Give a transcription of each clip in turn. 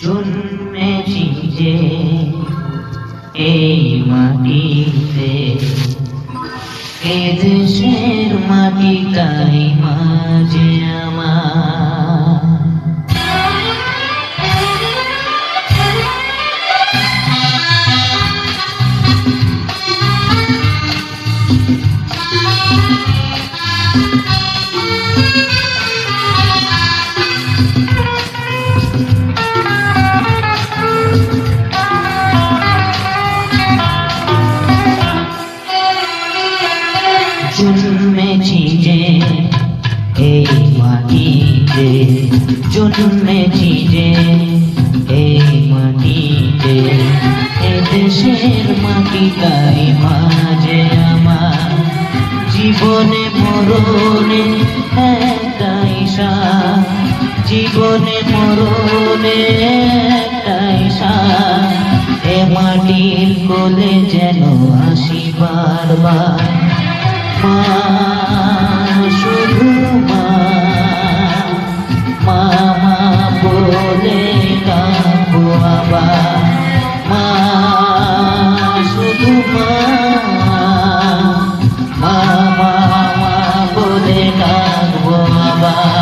জন্মেছি যে এই মাটিতে, এ দেশের মাটিটাই মাঝে আমার। জন্মেছি যে এই মাটিতে, জন্মেছি যে এই মাটিতে, এ দেশের মাটিটাই মাঝে আমার। জীবনে মরণে একটাই সাথ, জীবনে মরণে একটাই সাথ, এ মাটির কোলে যেন আসি বারবার। মা শুধু মা, মা মা বলে ডাকবো আবার। মা শুধু মা, মা মা মা বলে ডাকবো আবার।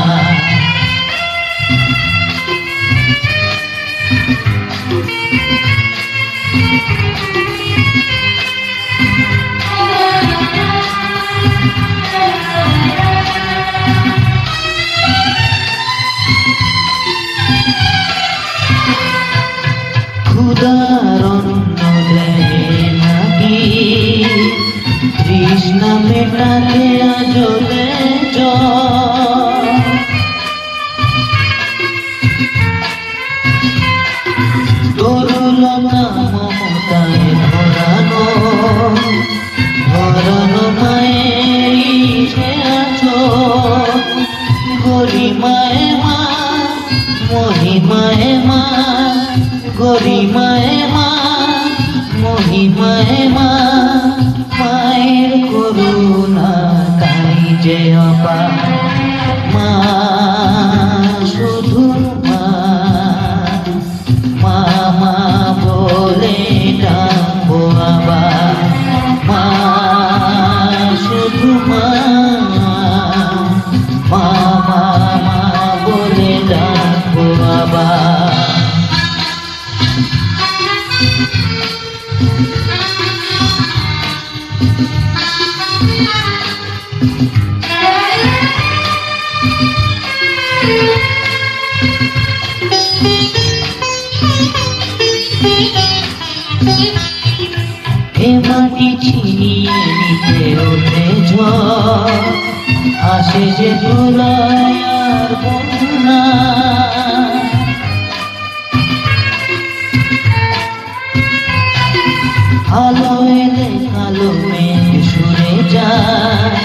ক্ষুধার অন্ন দেয় নাকি, তৃষ্ণা মেটাতে আজলে তরুলতা মমতায় ভরানো, ভরানো মায়ের আছো, গরিমায় মা, মহিমায় মা, গরিমায় মা, মহিমায় মা, মায়ের করুণা তাই যে অপার। মা শুধু মা, মা মা বলে ডাকবো আবার। মা শুধু মা, মা মা মা বলে ডাকবো আবার। এ মাটি ছিনিয়ে নিতে ওঠে ঝড়, আসে যে প্রলয় আর বন্যা। আলো এলে কালো মেঘ সরে যায়,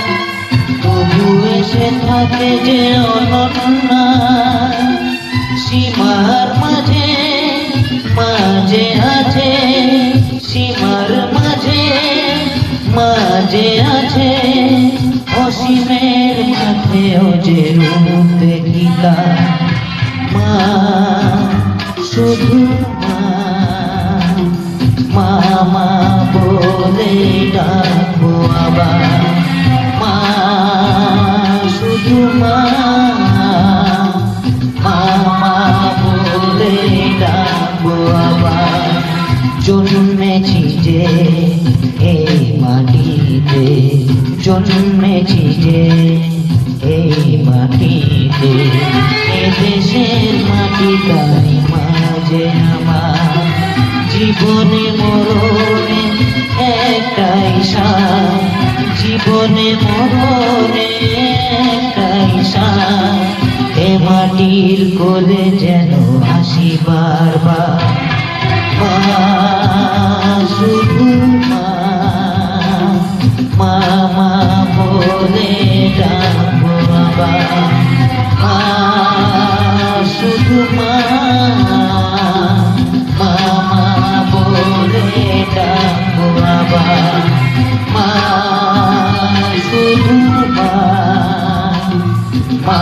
তবু এসে থাকে যে অনন্যা। সীমার মাঝে মাঝে আছে, সীমার মাঝে মাঝে আছে, অসীমের মাঠেও যে রূপ দেখিতা। মা শুধু মা, মা মা বলে ডাকবো আবার। মা শুধু মা, মা মা বলে ডাকবো আবার। জন্মেছি যে এই মাটিতে, জন্মেছি যে এই মাটিতে, এ দেশের মাটিটাই মাঝে আমার। জীবনে মরণে একটাই সাথ, জীবনে মরণে একটাই সাথ, এ মাটির কোলে যেন আসি বারবার। মা শুধু মা, মা মা বলে ডাকবো আবার। মা শুধু মা, মা মা বলে ডাকবো আবার। মা শুধু মা, মা